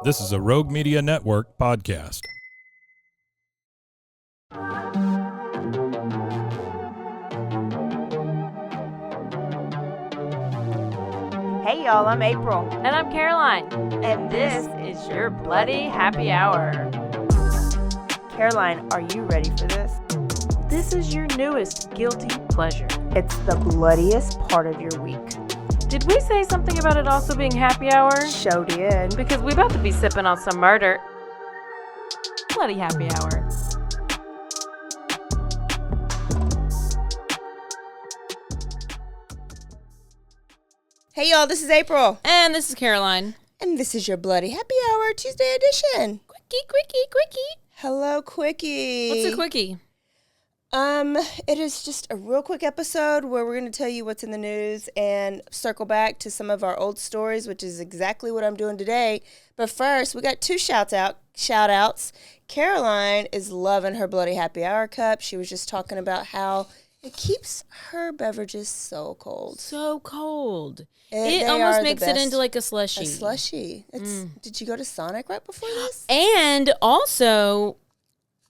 This is a Rogue Media Network podcast. Hey y'all, I'm April. And I'm Caroline. And this is your Bloody Happy Hour. Caroline, are you ready for this? This is your newest guilty pleasure. It's the bloodiest part of your week. Did we say something about it also being happy hour? Show did. Because we about to be sipping on some murder. Bloody Happy Hour. Hey y'all, this is April. And this is Caroline. And this is your Bloody Happy Hour Tuesday edition. Quickie. Hello, Quickie. What's a quickie? It is just a real quick episode where we're going to tell you what's in the news and circle back to some of our old stories, which is exactly what I'm doing today. But first, we got two shout outs. Caroline is loving her Bloody Happy Hour cup. She was just talking about how it keeps her beverages so cold. So cold. It almost makes it into like a slushie. A slushie. Did you go to Sonic right before this? And also,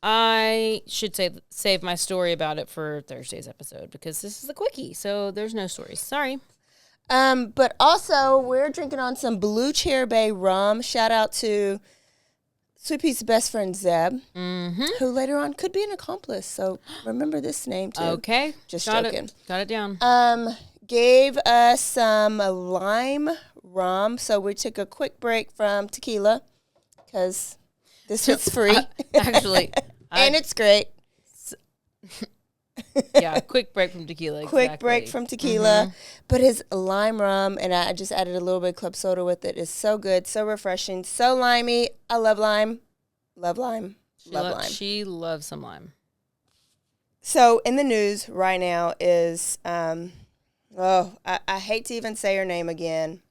I should save my story about it for Thursday's episode because this is a quickie, so there's no stories. Sorry. But also, we're drinking on some Blue Chair Bay rum. Shout out to Sweet Pea's best friend, Zeb, who later on could be an accomplice. So remember this name, too. Okay. Just Got joking. Got it down. Gave us some lime rum. So we took a quick break from tequila because this is free. Actually. And it's great. Yeah, quick break from tequila. Quick break from tequila. But his lime rum, and I just added a little bit of club soda with it, is so good, so refreshing, so limey. I love lime. Love lime. Lime. She loves some lime. So in the news right now is, I hate to even say her name again.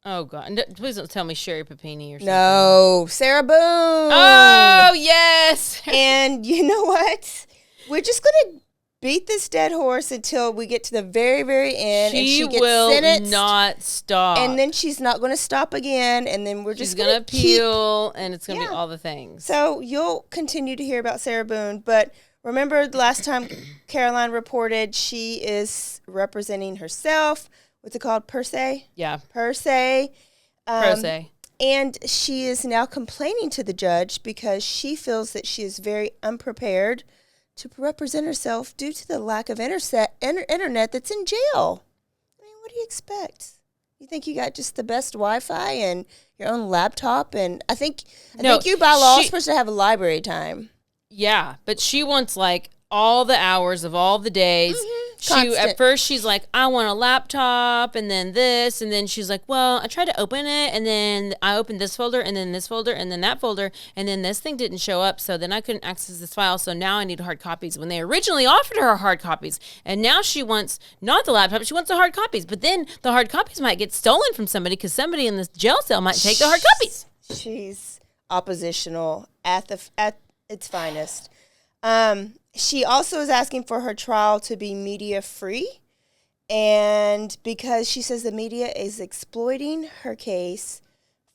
Oh, God. Please don't tell me Sherry Papini or something. No, Sarah Boone. Oh, yes. And you know what? We're just going to beat this dead horse until we get to the very, very end. And she gets will sentenced, not stop. And then she's not going to stop again. And then we're just going to appeal, and it's going to be all the things. So you'll continue to hear about Sarah Boone. But remember the last time Caroline reported she is representing herself. What's it called? Per se? Yeah. Per se. Per se. And she is now complaining to the judge because she feels that she is very unprepared to represent herself due to the lack of internet that's in jail. I mean, what do you expect? You think you got just the best Wi-Fi and your own laptop? And I think you by law are supposed to have a library time. Yeah, but she wants like all the hours of all the days. At first she's like, I want a laptop, and then this, and then she's like, well, I tried to open it, and then I opened this folder, and then this folder, and then that folder, and then this thing didn't show up, so then I couldn't access this file, so now I need hard copies. When they originally offered her hard copies, and now she wants not the laptop, she wants the hard copies, but then the hard copies might get stolen from somebody because somebody in this jail cell might take the hard copies. She's oppositional at its finest. She also is asking for her trial to be media free, and because she says the media is exploiting her case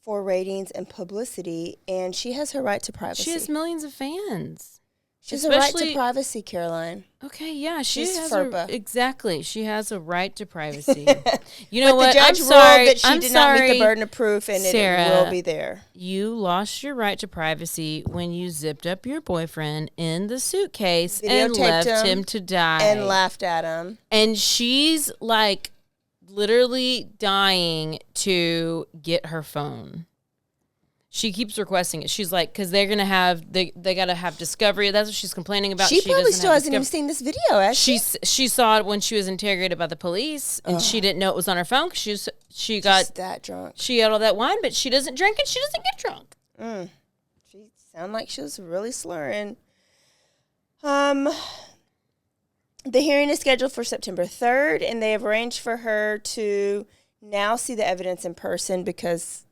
for ratings and publicity, and she has her right to privacy. She has millions of fans. She has a right to privacy, Caroline. Okay, yeah, She's FERPA. Exactly. She has a right to privacy. You know what? The judge ruled that she did not meet the burden of proof, and Sarah, it will be there. You lost your right to privacy when you zipped up your boyfriend in the suitcase and left him to die. And laughed at him. And she's like literally dying to get her phone. She keeps requesting it. She's like, because they're going to have, they got to have discovery. That's what she's complaining about. She probably still hasn't even seen this video, has she? She saw it when she was interrogated by the police, and she didn't know it was on her phone because she got that drunk. She had all that wine, but she doesn't drink and she doesn't get drunk. She sounded like she was really slurring. The hearing is scheduled for September 3rd, and they have arranged for her to now see the evidence in person because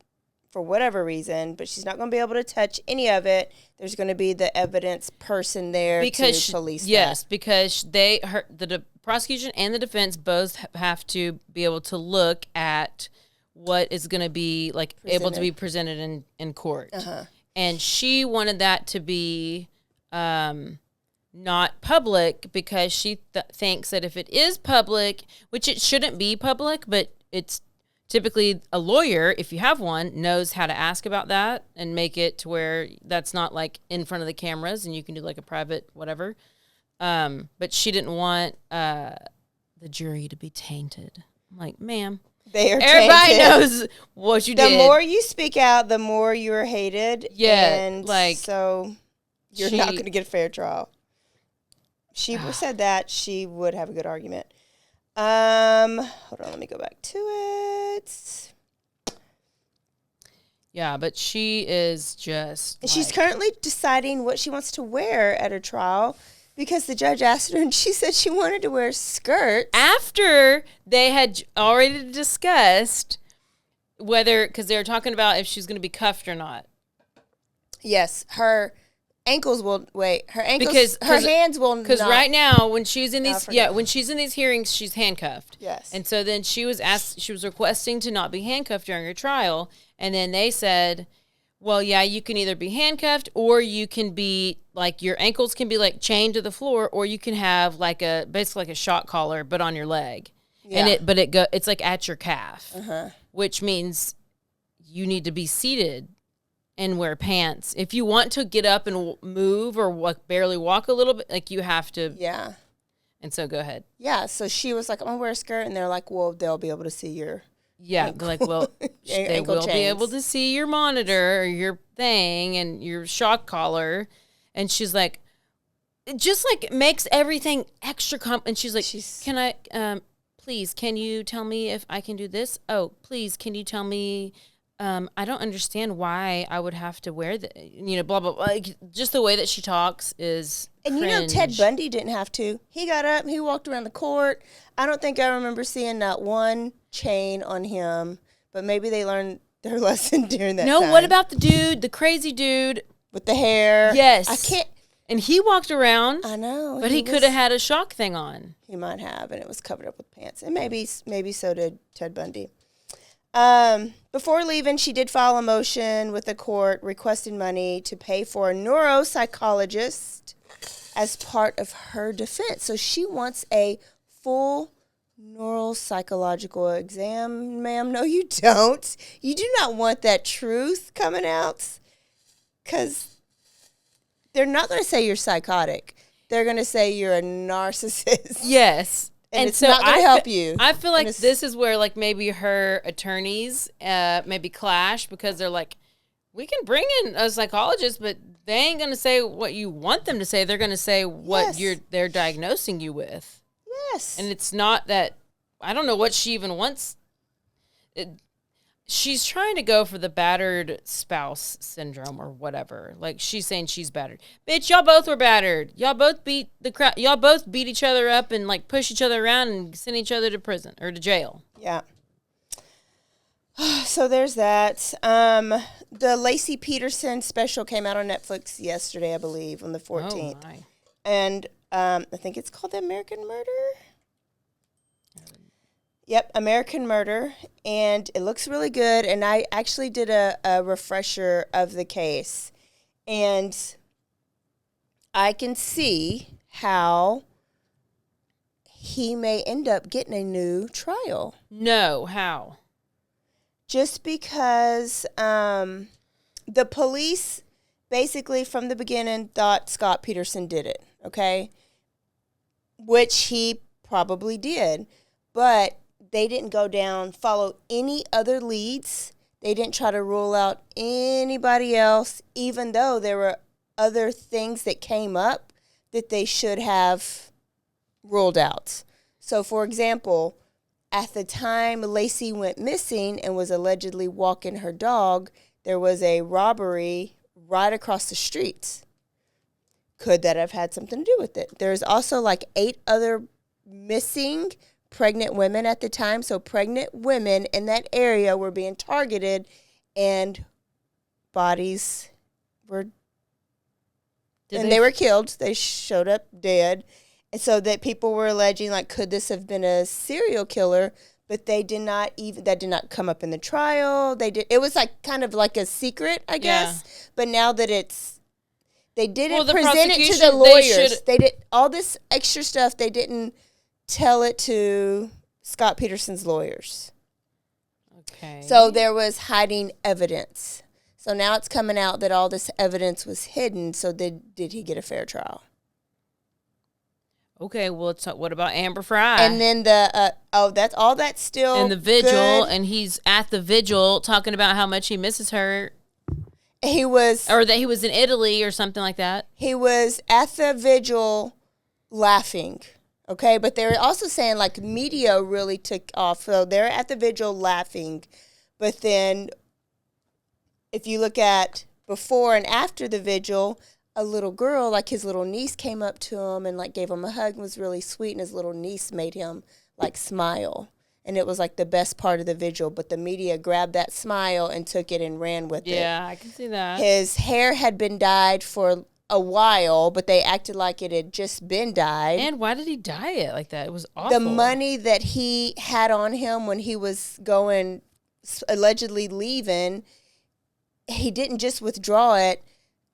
for whatever reason, but she's not going to be able to touch any of it. There's going to be the evidence person there to police that. Yes, because the prosecution and the defense both have to be able to look at what is going to be like able to be presented in court. And she wanted that to be not public because she thinks that if it is public, which it shouldn't be public, but it's typically a lawyer, if you have one, knows how to ask about that and make it to where that's not like in front of the cameras and you can do like a private whatever. But she didn't want the jury to be tainted. I'm like, ma'am, everybody knows what you did. The more you speak out, the more you're hated. Yeah, and like so you're not going to get a fair trial. She said that she would have a good argument. Hold on, let me go back to it. Yeah, but she is just. And she's currently deciding what she wants to wear at her trial because the judge asked her and she said she wanted to wear skirts. After they had already discussed whether, because they were talking about if she's going to be cuffed or not. Yes, her ankles will her ankles, her hands will not. Because right now, when she's in these, when she's in these hearings, she's handcuffed. Yes. And so then she was requesting to not be handcuffed during her trial. And then they said, well, yeah, you can either be handcuffed or you can be like your ankles can be like chained to the floor, or you can have like basically like a shock collar, but on your leg. Yeah. And it's like at your calf, which means you need to be seated and wear pants. If you want to get up and move or barely walk a little bit, like you have to. Yeah. And so go ahead. Yeah. So she was like, I'm going to wear a skirt. And they're like, well, they'll be able to see your. Yeah. Like, well, they will be able to see your monitor or your thing and your shock collar. And she's like, it just like makes everything extra and she's like, can I, please, can you tell me if I can do this? Oh, please, can you tell me, I don't understand why I would have to wear blah, blah, blah. Like, just the way that she talks is cringe. Ted Bundy didn't have to. He got up, he walked around the court. I don't think I remember seeing not one chain on him, but maybe they learned their lesson during that time. What about the crazy dude? With the hair. Yes. I can't. And he walked around. I know. But he could have had a shock thing on. He might have, and it was covered up with pants. And maybe so did Ted Bundy. Before leaving, she did file a motion with the court requesting money to pay for a neuropsychologist as part of her defense. So she wants a full neuropsychological exam, ma'am. No, you don't. You do not want that truth coming out because they're not going to say you're psychotic. They're going to say you're a narcissist. Yes. And it's so not going to help you. I feel like this is where, like, maybe her attorneys maybe clash because they're like, we can bring in a psychologist, but they ain't going to say what you want them to say. They're going to say what they're diagnosing you with. Yes. And it's not that, I don't know what she even wants. She's trying to go for the battered spouse syndrome or whatever. Like, she's saying she's battered. Bitch, y'all both were battered. Y'all both beat y'all both beat each other up and like push each other around and send each other to prison or to jail. Yeah. So there's that. The Lacey Peterson special came out on Netflix yesterday, I believe, on the 14th. Oh my. And I think it's called The American Murder. Yep, American Murder, and it looks really good, and I actually did a refresher of the case, and I can see how he may end up getting a new trial. No, how? Just because the police basically from the beginning thought Scott Peterson did it, okay? Which he probably did, but they didn't follow any other leads. They didn't try to rule out anybody else, even though there were other things that came up that they should have ruled out. So, for example, at the time Lacey went missing and was allegedly walking her dog, there was a robbery right across the street. Could that have had something to do with it? There's also like 8 other missing pregnant women at the time. So pregnant women in that area were being targeted and bodies were, they were killed. They showed up dead. And so that people were alleging, like, could this have been a serial killer? but that did not come up in the trial. It was like kind of like a secret, I guess. Yeah. But now that they didn't present it to the lawyers. They did all this extra stuff. They didn't tell it to Scott Peterson's lawyers. Okay. So there was hiding evidence. So now it's coming out that all this evidence was hidden. So did he get a fair trial? Okay, well, what about Amber Fry? And then that's still in the vigil, good. And he's at the vigil talking about how much he misses her. Or that he was in Italy or something like that. He was at the vigil laughing. Okay, but they're also saying like media really took off. So they're at the vigil laughing, but then if you look at before and after the vigil, a little girl, like his little niece, came up to him and like gave him a hug and was really sweet, and his little niece made him like smile. And it was like the best part of the vigil, but the media grabbed that smile and took it and ran with it. Yeah, I can see that. His hair had been dyed for a while, but they acted like it had just been dyed. And why did he dye it like that? It was awful. The money that he had on him when he was going, allegedly leaving, he didn't just withdraw it.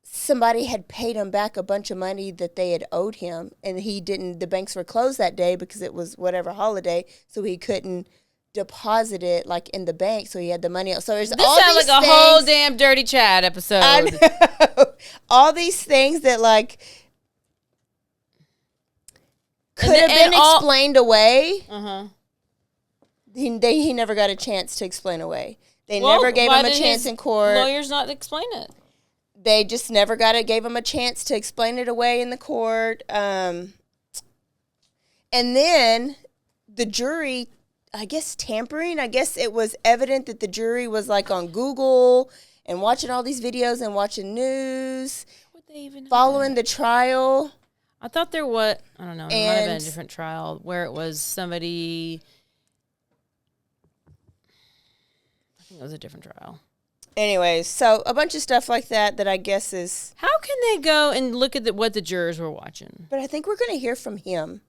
Somebody had paid him back a bunch of money that they had owed him, and he didn't. The banks were closed that day because it was whatever holiday, so he couldn't deposit it like in the bank. So he had the money. So there's this all sounds these like a things, whole damn Dirty Chad episode. I know. All these things that like could have been explained away. He never got a chance to explain away. They never gave him a chance in court. Lawyers not explain it. They just never gave him a chance to explain it away in the court. And then the jury, I guess tampering. I guess it was evident that the jury was like on Google and watching all these videos and watching news, following the trial. I thought there was, I don't know, it might have been a different trial where it was somebody, I think it was a different trial. Anyways, so a bunch of stuff like that I guess is... How can they go and look at what the jurors were watching? But I think we're going to hear from him.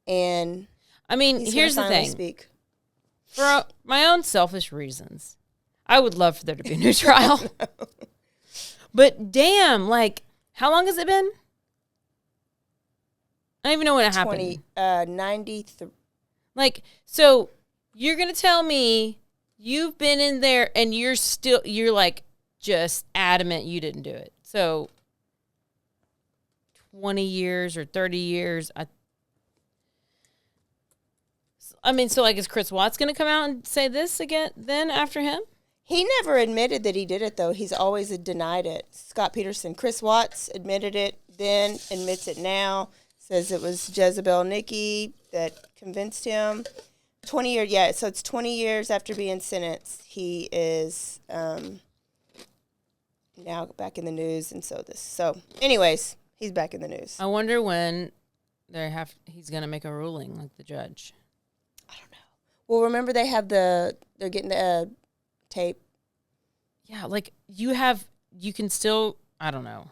And I mean, here's the thing. Speak. For my own selfish reasons, I would love for there to be a new trial. But damn, like, how long has it been? I don't even know when it happened. 93. Like, so you're going to tell me you've been in there and you're like just adamant you didn't do it. So 20 years or 30 years. I mean, so like is Chris Watts going to come out and say this again then after him? He never admitted that he did it, though. He's always denied it. Scott Peterson. Chris Watts admitted it then, admits it now, says it was Jezebel Nikki that convinced him. 20 years, yeah, so it's 20 years after being sentenced. He is now back in the news, and so anyways, he's back in the news. I wonder when he's going to make a ruling, like the judge. I don't know. Well, remember they're getting the tape. Yeah, like you can still, I don't know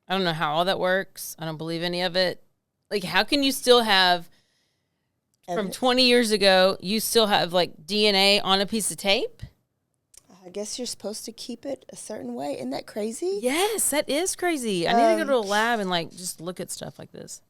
how all that works. I don't believe any of it. Like, how can you still have evidence. From 20 years ago, you still have like DNA on a piece of tape? I guess you're supposed to keep it a certain way. Isn't that crazy? Yes, that is crazy. I need to go to a lab and like just look at stuff like this.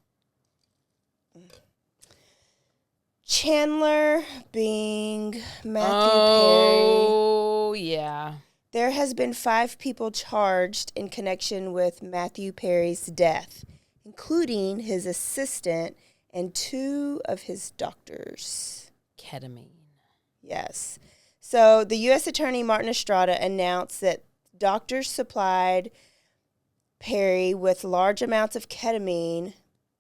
Chandler being Matthew Perry. Oh, yeah. There has been 5 people charged in connection with Matthew Perry's death, including his assistant and 2 of his doctors. Ketamine. Yes. So the U.S. Attorney Martin Estrada announced that doctors supplied Perry with large amounts of ketamine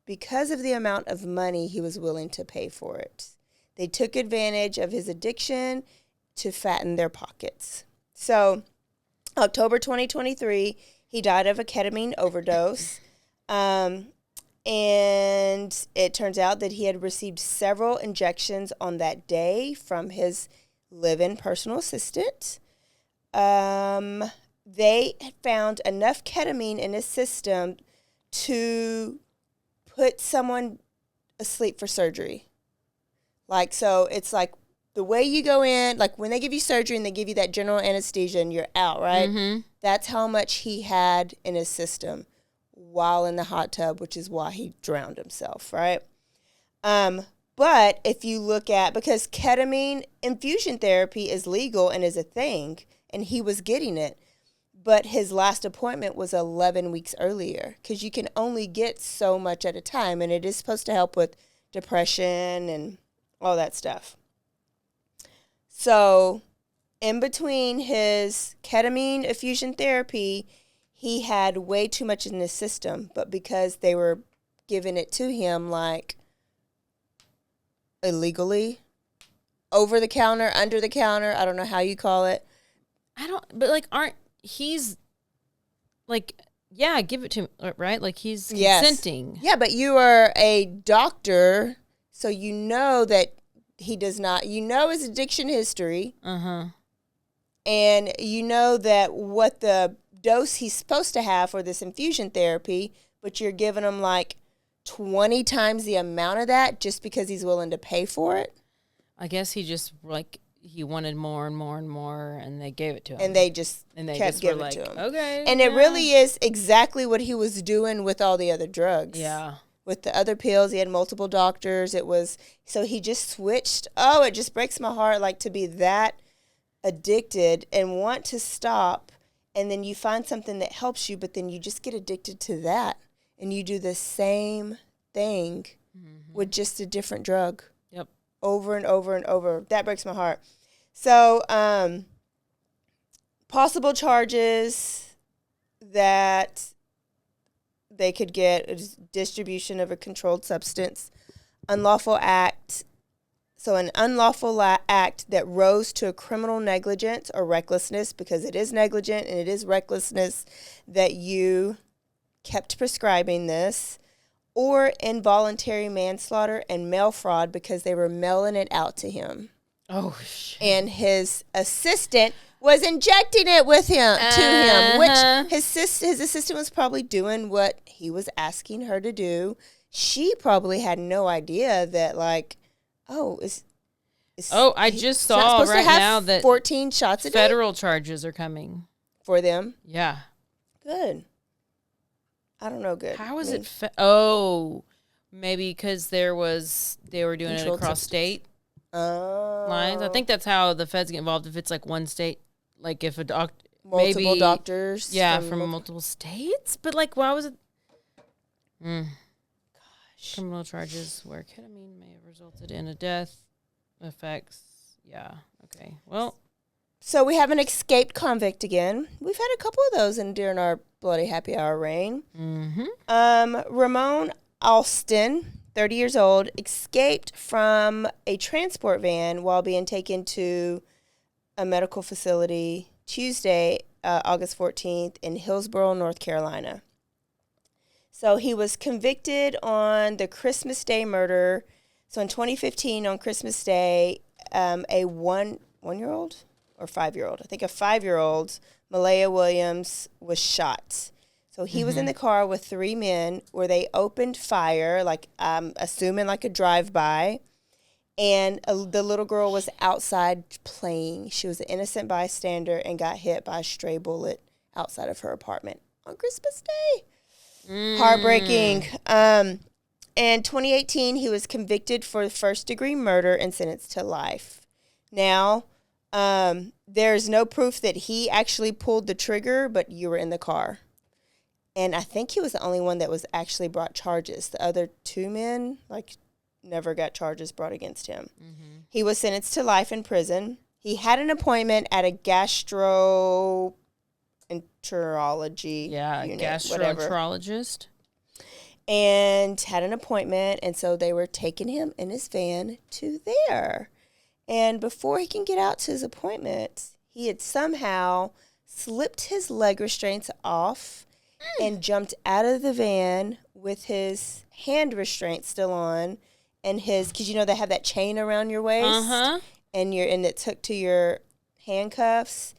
because of the amount of money he was willing to pay for it. They took advantage of his addiction to fatten their pockets. So, October 2023, he died of a ketamine overdose. And it turns out that he had received several injections on that day from his live-in personal assistant. They had found enough ketamine in his system to put someone asleep for surgery. Like, so it's like the way you go in, like when they give you surgery and they give you that general anesthesia and you're out, right? Mm-hmm. That's how much he had in his system while in the hot tub, which is why he drowned himself, right? But if you look at, because ketamine infusion therapy is legal and is a thing, and he was getting it, but his last appointment was 11 weeks earlier, because you can only get so much at a time, and it is supposed to help with depression and all that stuff. So in between his ketamine infusion therapy, he had way too much in his system, but because they were giving it to him like illegally, over the counter, under the counter, I don't know how you call it. But like, he's like, yeah, give it to him, right? Like he's consenting. Yes. Yeah, but you are a doctor, so you know that he does not, you know his addiction history. Uh-huh. And you know that what the dose he's supposed to have for this infusion therapy, but you're giving him like 20 times the amount of that just because he's willing to pay for it. I guess he just like he wanted more and more and more, and they gave it to him. And they kept giving it to him. Okay. And it really is exactly what he was doing with all the other drugs. Yeah. With the other pills, he had multiple doctors. So he just switched. Oh, it just breaks my heart, like, to be that addicted and want to stop, and then you find something that helps you, but then you just get addicted to that, and you do the same thing with just a different drug. Yep. Over and over and over. That breaks my heart. So, possible charges that they could get is distribution of a controlled substance, unlawful act. So an unlawful act that rose to a criminal negligence or recklessness, because it is negligent and it is recklessness that you kept prescribing this, or involuntary manslaughter and mail fraud because they were mailing it out to him. Oh, shit. And his assistant was injecting it with him to him, which his assistant was probably doing what he was asking her to do. She probably had no idea that, like, I just saw right now that 14 shots a day. Federal charges are coming For them? Yeah. Good. I don't know good. How is it? Maybe because they were doing it across state lines. I think that's how the feds get involved. If it's like one state, like if a multiple doctors, from multiple states. But like, why was it? Gosh, criminal charges where ketamine may have resulted in a death effects. Yeah. Okay. Well. So we have an escaped convict again. We've had a couple of those during our Bloody Happy Hour reign. Mm-hmm. Ramon Alston, 30 years old, escaped from a transport van while being taken to a medical facility Tuesday, August 14th in Hillsborough, North Carolina. So he was convicted on the Christmas Day murder. So in 2015, on Christmas Day, a one-year-old or 5-year-old, I think a 5-year-old, Malaya Williams, was shot. So he was in the car with 3 men where they opened fire, like assuming like a drive-by, and the little girl was outside playing. She was an innocent bystander and got hit by a stray bullet outside of her apartment on Christmas Day. Heartbreaking. In 2018, he was convicted for first-degree murder and sentenced to life. Now, there's no proof that he actually pulled the trigger, but you were in the car. And I think he was the only one that was actually brought charges. The other 2 men, never got charges brought against him. Mm-hmm. He was sentenced to life in prison. He had an appointment at a gastroenterology unit, gastroenterologist. And had an appointment, and so they were taking him in his van to there. And before he can get out to his appointment, he had somehow slipped his leg restraints off and jumped out of the van with his hand restraints still on, and because they have that chain around your waist, and it took to your handcuffs,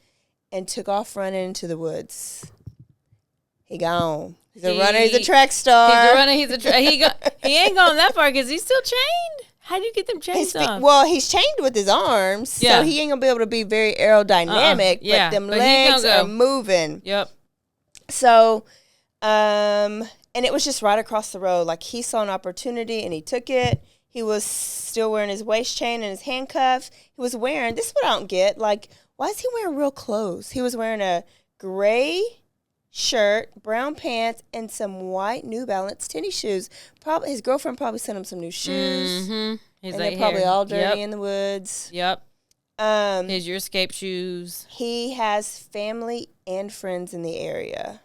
and took off running into the woods. He gone. He's a runner. He's a track star. He's a runner. He ain't going that far because he's still chained. How do you get them chains off? Well, he's chained with his arms, so he ain't gonna be able to be very aerodynamic. But them legs are moving. Yep. So, and it was just right across the road. Like, he saw an opportunity and he took it. He was still wearing his waist chain and his handcuffs. He was wearing, this is what I don't get. Like, why is he wearing real clothes? He was wearing a gray shirt, brown pants, and some white New Balance tennis shoes. Probably his girlfriend probably sent him some new shoes. Mm-hmm. He's and like, they're probably all dirty in the woods. Yep. Here's your escape shoes. He has family and friends in the area.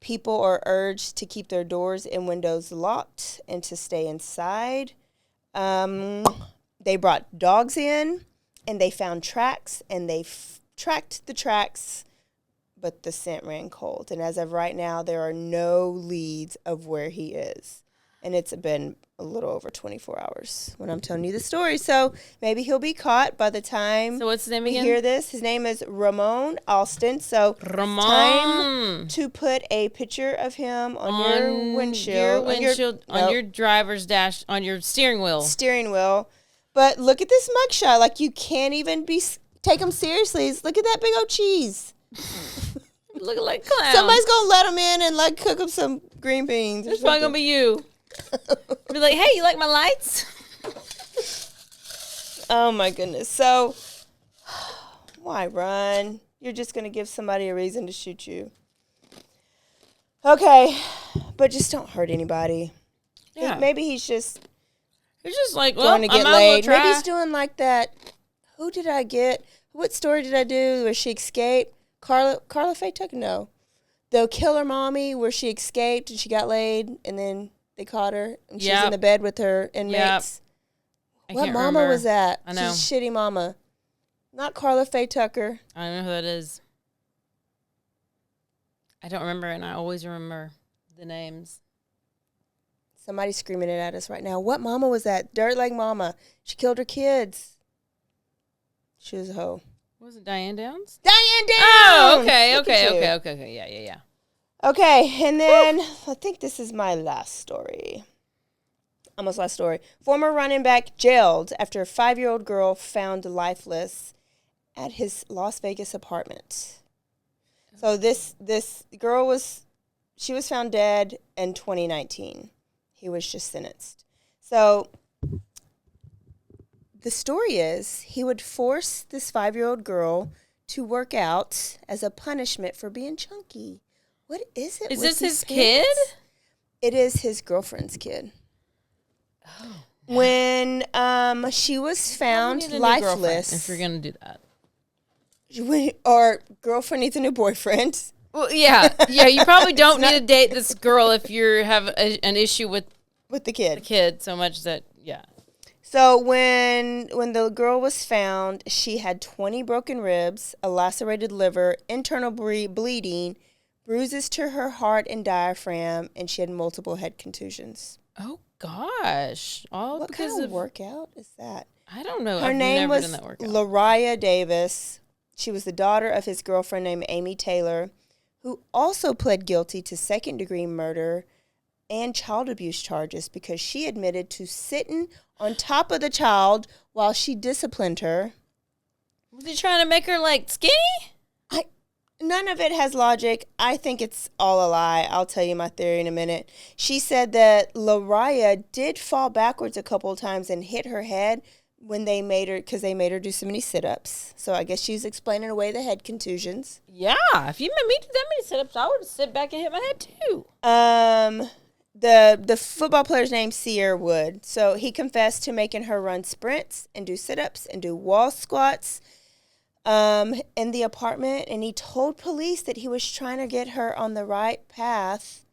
People are urged to keep their doors and windows locked and to stay inside. They brought dogs in, and they found tracks, and they tracked the tracks, but the scent ran cold. And as of right now, there are no leads of where he is. And it's been a little over 24 hours when I'm telling you the story. So maybe he'll be caught by the time what's his name again? You hear this. His name is Ramon Alston. So Ramon. Time to put a picture of him on your windshield. On your driver's dash, on your steering wheel. Steering wheel. But look at this mugshot. Like, you can't even take him seriously. Look at that big old cheese. Looking like clown. Somebody's going to let him in and, like, cook him some green beans. It's probably going to be you. Be like, hey, you like my lights? Oh, my goodness. So, why run? You're just going to give somebody a reason to shoot you. Okay. But just don't hurt anybody. Yeah. Maybe he's just like, going to get laid. Maybe he's doing like that. Who did I get? What story did I do where she escaped? Carla Faye Tucker? No. The Killer Mommy, where she escaped and she got laid, and then they caught her, and she's in the bed with her inmates. What mama was that? I know. She's a shitty mama. Not Carla Faye Tucker. I don't know who that is. I don't remember, and I always remember the names. Somebody's screaming it at us right now. What mama was that? Dirt leg mama. She killed her kids. She was a hoe. Was it Diane Downs? Diane Downs! Oh, okay. Yeah. Okay, and then I think this is my last story. Almost last story. Former running back jailed after a 5-year-old girl found lifeless at his Las Vegas apartment. So this girl was found dead in 2019. He was just sentenced. So the story is he would force this 5-year-old girl to work out as a punishment for being chunky. What is it? Is this his kid? It is his girlfriend's kid. Oh. When she was found lifeless. If you're going to do that. Or girlfriend needs a new boyfriend. Well, yeah. You probably don't need to date this girl if you have an issue with the kid. The kid so much that, yeah. So when the girl was found, she had 20 broken ribs, a lacerated liver, internal bleeding, bruises to her heart and diaphragm, and she had multiple head contusions. Oh, gosh. What kind of workout is that? I don't know. Her name was Lariah Davis. She was the daughter of his girlfriend named Amy Taylor, who also pled guilty to second-degree murder and child abuse charges because she admitted to sitting on top of the child while she disciplined her. Was he trying to make her, like, skinny? None of it has logic. I think it's all a lie. I'll tell you my theory in a minute. She said that Lariah did fall backwards a couple of times and hit her head when they made her do so many sit-ups. So I guess she's explaining away the head contusions. Yeah, if you made me do that many sit-ups, I would sit back and hit my head too. The football player's name Sierra Wood. So he confessed to making her run sprints and do sit-ups and do wall squats in the apartment, and he told police that he was trying to get her on the right path.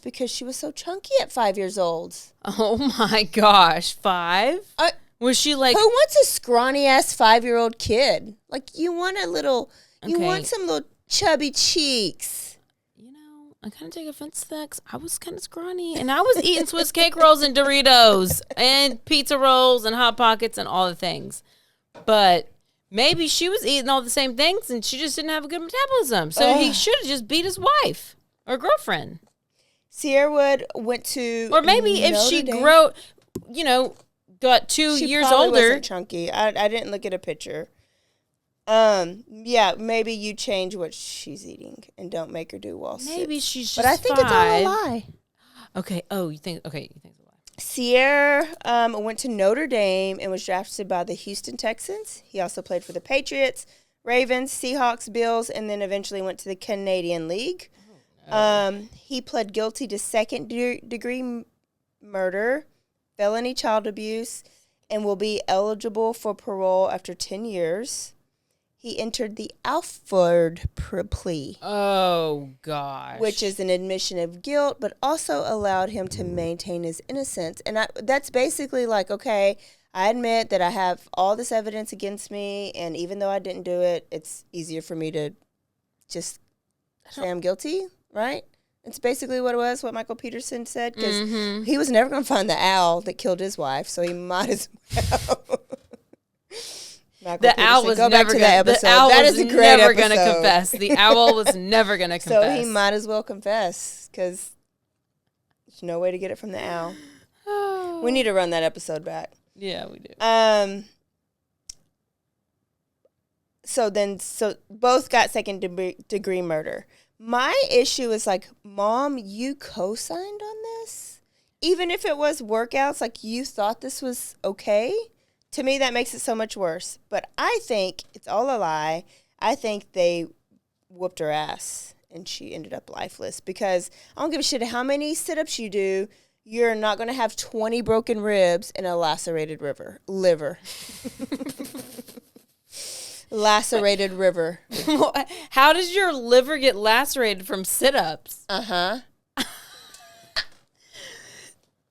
Because she was so chunky at 5 years old. Oh my gosh, 5? Was she like... Who wants a scrawny-ass 5-year-old kid? Like, you want you want some little chubby cheeks. You know, I kind of take offense to that because I was kind of scrawny. And I was eating Swiss cake rolls and Doritos and pizza rolls and Hot Pockets and all the things. But maybe she was eating all the same things and she just didn't have a good metabolism. So he should have just beat his wife or girlfriend. Sierra Wood went to Or maybe if she got 2 years older. Wasn't chunky. I didn't look at a picture. Yeah, maybe you change what she's eating and don't make her do wall sits. Maybe she's just But I think it's all a lie. Okay. Oh, you think it's a lie. Sierra went to Notre Dame and was drafted by the Houston Texans. He also played for the Patriots, Ravens, Seahawks, Bills, and then eventually went to the Canadian League. He pled guilty to second-degree murder, felony child abuse, and will be eligible for parole after 10 years. He entered the Alford plea. Oh, gosh. Which is an admission of guilt, but also allowed him to maintain his innocence. And that's basically like, okay, I admit that I have all this evidence against me, and even though I didn't do it, it's easier for me to just say I'm guilty, right? It's basically what it was, what Michael Peterson said, because he was never going to find the owl that killed his wife, so he might as well. The owl was never going to confess. The owl was never going to confess. So he might as well confess, because there's no way to get it from the owl. We need to run that episode back. Yeah, we do. So both got second degree murder. My issue is like, Mom, you co-signed on this? Even if it was workouts, like you thought this was okay? To me, that makes it so much worse. But I think it's all a lie. I think they whooped her ass and she ended up lifeless, because I don't give a shit how many sit-ups you do. You're not going to have 20 broken ribs and a lacerated liver. Lacerated river. How does your liver get lacerated from sit-ups? Uh-huh.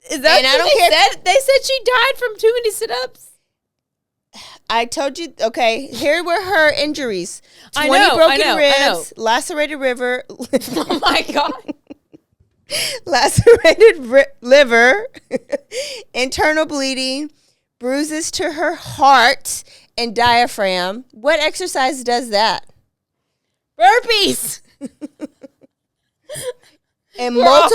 Is that what they said? They said she died from too many sit-ups? I told you, okay, here were her injuries. 20 broken ribs, lacerated river. Oh, my God. Lacerated liver, internal bleeding, bruises to her heart and diaphragm. What exercise does that? Burpees. And We're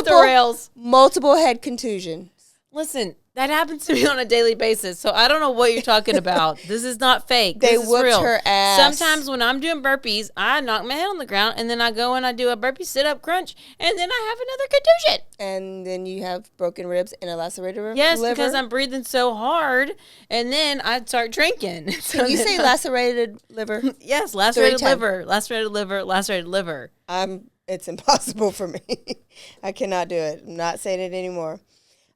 multiple head contusions. Listen, that happens to me on a daily basis, so I don't know what you're talking about. This is not fake. They this is whooped real. her ass. Sometimes when I'm doing burpees, I knock my head on the ground, and then I go and I do a burpee sit-up crunch, and then I have another contusion. And then you have broken ribs and a lacerated liver? Yes, because I'm breathing so hard, and then I start drinking. So Can you say lacerated liver? Yes, lacerated liver, lacerated liver, lacerated liver. It's impossible for me. I cannot do it. I'm not saying it anymore.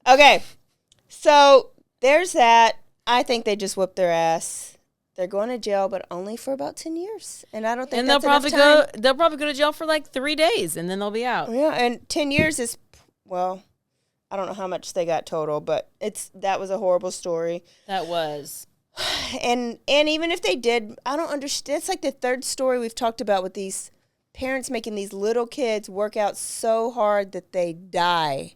Okay, so there's that. I think they just whooped their ass. They're going to jail, but only for about 10 years. And I don't think they'll probably go to jail for like 3 days, and then they'll be out. Yeah, and 10 years is, well, I don't know how much they got total, but that was a horrible story. That was. And even if they did, I don't understand. It's like the third story we've talked about with these parents making these little kids work out so hard that they die.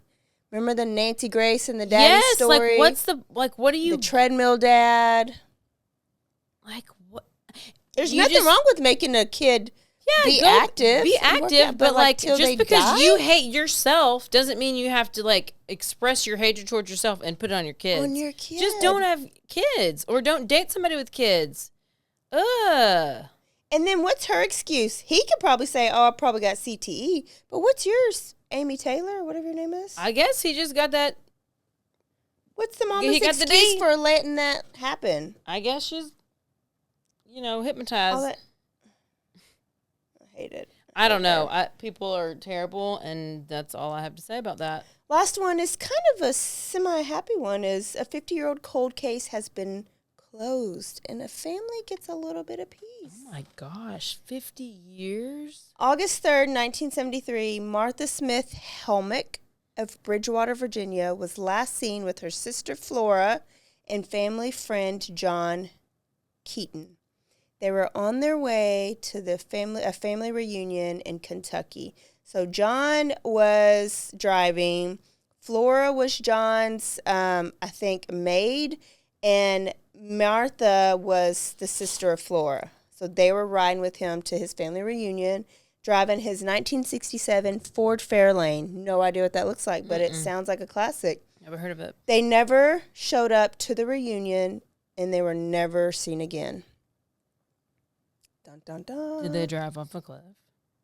Remember the Nancy Grace and the daddy story? Yes, what do you... The treadmill dad. Like, what? There's nothing wrong with making a kid be active. Be active, but like, just because you hate yourself doesn't mean you have to, like, express your hatred towards yourself and put it on your kids. On your kids. Just don't have kids, or don't date somebody with kids. Ugh. And then what's her excuse? He could probably say, oh, I probably got CTE. But what's yours? Amy Taylor, whatever your name is? I guess he just got that. What's the mama's excuse for letting that happen? I guess she's, hypnotized. I hate it. I don't know. People are terrible, and that's all I have to say about that. Last one is kind of a semi-happy one. Is a 50-year-old cold case has been closed, and a family gets a little bit of peace. Oh my gosh, 50 years? August 3rd, 1973, Martha Smith Helmick of Bridgewater, Virginia, was last seen with her sister Flora and family friend John Keaton. They were on their way to a family reunion in Kentucky. So John was driving. Flora was John's, maid, and Martha was the sister of Flora. So they were riding with him to his family reunion. driving his 1967 Ford Fairlane. No idea what that looks like, but it sounds like a classic. Never heard of it. They never showed up to the reunion, and they were never seen again. Dun, dun, dun. Did they drive off a cliff?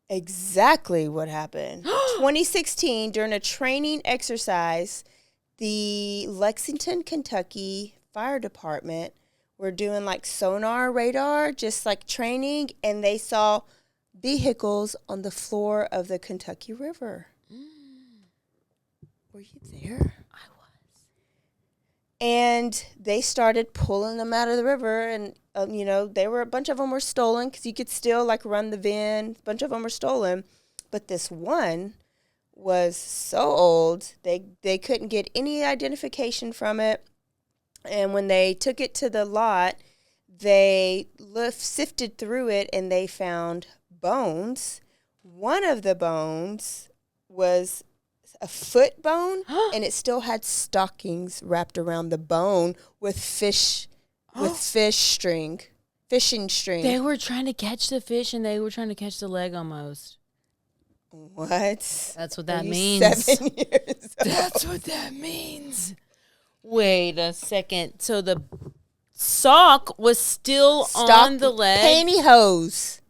Exactly what happened. 2016, during a training exercise, the Lexington, Kentucky Fire Department were doing like sonar radar, just like training, and they saw vehicles on the floor of the Kentucky River. Were you there? I was. And they started pulling them out of the river, and a bunch of them were stolen because you could still like run the VIN. A bunch of them were stolen, but this one was so old they couldn't get any identification from it. And when they took it to the lot, they sifted through it and they found bones. One of the bones was a foot bone, and it still had stockings wrapped around the bone with fishing string. They were trying to catch the fish, and they were trying to catch the leg almost. What? That's what that means. 7 years old? That's what that means. Wait a second. So the sock was still on the leg? Pantyhose.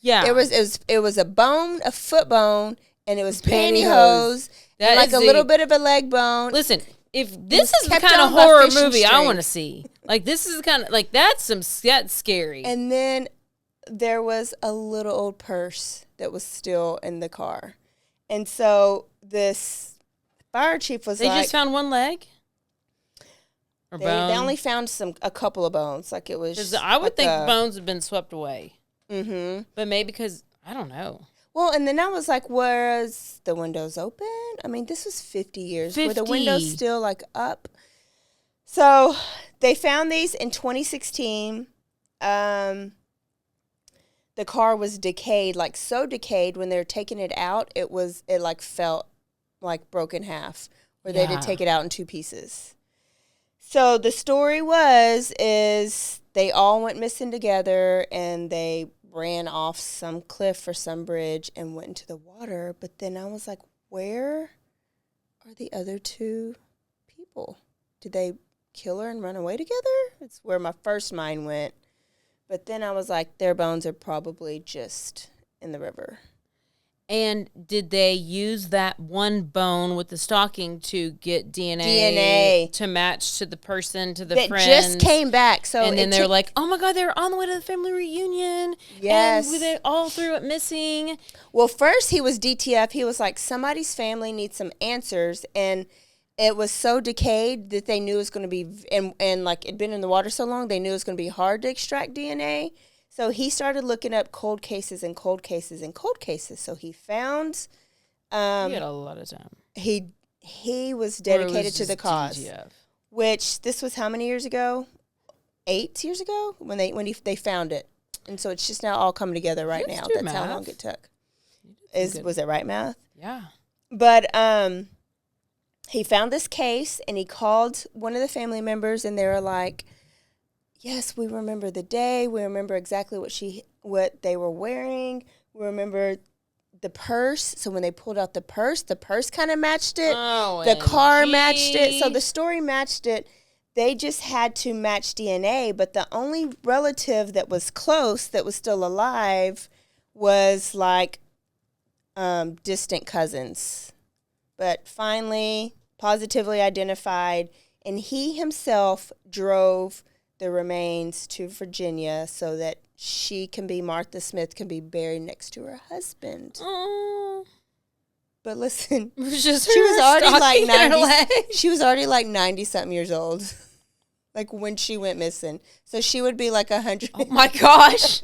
Yeah. It was a bone, a foot bone, and it was pantyhose. That like is a little bit of a leg bone. Listen, if this is the kind of horror movie I want to see, like this is kind of like that's scary. And then there was a little old purse that was still in the car, and so this fire chief was they just found one leg. Or they only found a couple of bones. Like it was. I would think bones have been swept away. Mm-hmm. But maybe because I don't know. Well, and then I was like, was the windows open? I mean, this was 50 years. 50. Were the windows still like up? So they found these in 2016. The car was decayed, like so decayed when they were taking it out, it like felt like broken half, where they did take it out in two pieces. So the story is they all went missing together, and they ran off some cliff or some bridge and went into the water. But then I was like, where are the other two people? Did they kill her and run away together? It's where my first mind went. But then I was like, their bones are probably just in the river. And did they use that one bone with the stocking to get DNA to match to the person, to the friend? That just came back. So and then they're like, oh my God, they were on the way to the family reunion. Yes. And they all threw it missing. Well, first he was DTF. He was like, somebody's family needs some answers. And it was so decayed that they knew it was going to be, and like it'd been in the water so long, they knew it was going to be hard to extract DNA. So he started looking up cold cases and cold cases and cold cases. So he found... he had a lot of time. He was dedicated to the cause. DTF. Which, this was how many years ago? 8 years ago? When they found it. And so it's just now all coming together right now. That's how long it took. Was it right math? Yeah. But he found this case, and he called one of the family members, and they were like... Yes, we remember the day. We remember exactly what they were wearing. We remember the purse. So when they pulled out the purse kind of matched it. The car matched it. So the story matched it. They just had to match DNA. But the only relative that was close, that was still alive, was like distant cousins. But finally, positively identified. And he himself drove the remains to Virginia so that Martha Smith can be buried next to her husband. Oh. But listen, It was just she was already stocking like in her 90. leg. She was already like 90-something years old, like when she went missing. So she would be like 100. Oh my gosh.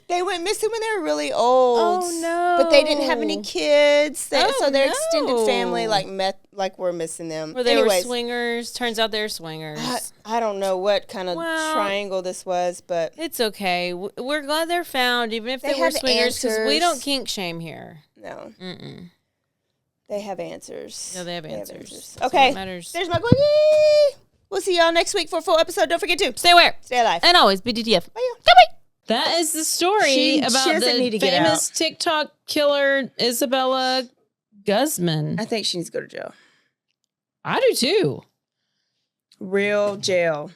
They went missing when they were really old. Oh no! But they didn't have any kids, so their extended family were missing them. Or they were swingers. Turns out they're swingers. I don't know what kind of triangle this was, but it's okay. We're glad they're found, even if they were swingers, because we don't kink shame here. No. Mm-mm. They have answers. No, they have answers. Okay. Matters. There's my quickie. We'll see y'all next week for a full episode. Don't forget to stay aware, stay alive, and always be DTF. Bye. That is the story She about doesn't need the to get famous out. TikTok killer Isabella Guzman. I think she needs to go to jail. I do too. Real jail.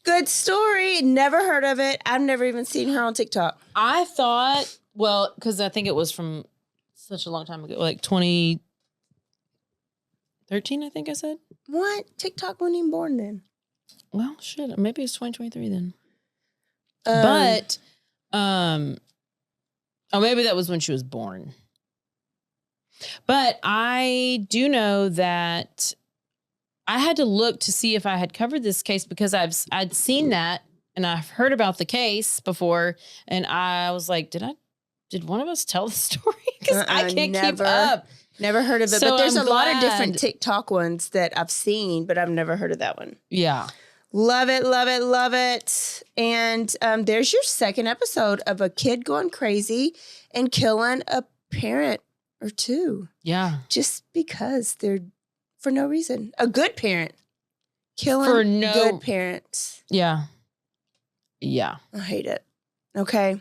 Good story. Never heard of it. I've never even seen her on TikTok. I thought, well, because I think it was from such a long time ago, like 2013, I think I said. What? TikTok wasn't even born then. Well, shit, maybe it's 2023 then. But, oh, maybe that was when she was born. But I do know that I had to look to see if I had covered this case because I'd seen that and I've heard about the case before, and I was like, did one of us tell the story? Because I can't keep up. Never heard of it. So but there's I'm a lot of glad. different TikTok ones that I've seen, but I've never heard of that one. Yeah. Love it, love it, love it. And there's your second episode of a kid going crazy and killing a parent or two. Yeah. Just because they're, for no reason. A good parent. Killing For no- good parents. Yeah. Yeah. I hate it. Okay.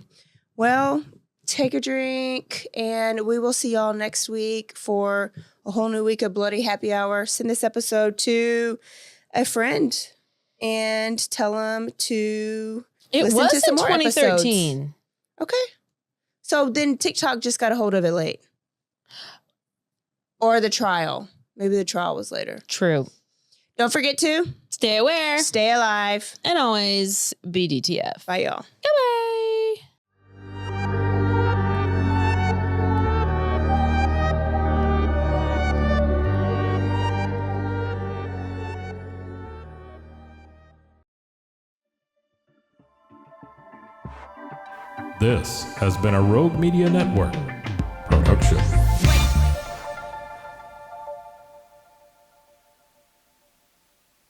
Well, take a drink, and we will see y'all next week for a whole new week of Bloody Happy Hour. Send this episode to a friend and tell them to listen was to some in more 2013. episodes. Okay. So then TikTok just got a hold of it late. Or the trial. Maybe the trial was later. True. Don't forget to Stay aware. stay alive. And always be DTF. Bye, y'all. Goodbye. This has been a Rogue Media Network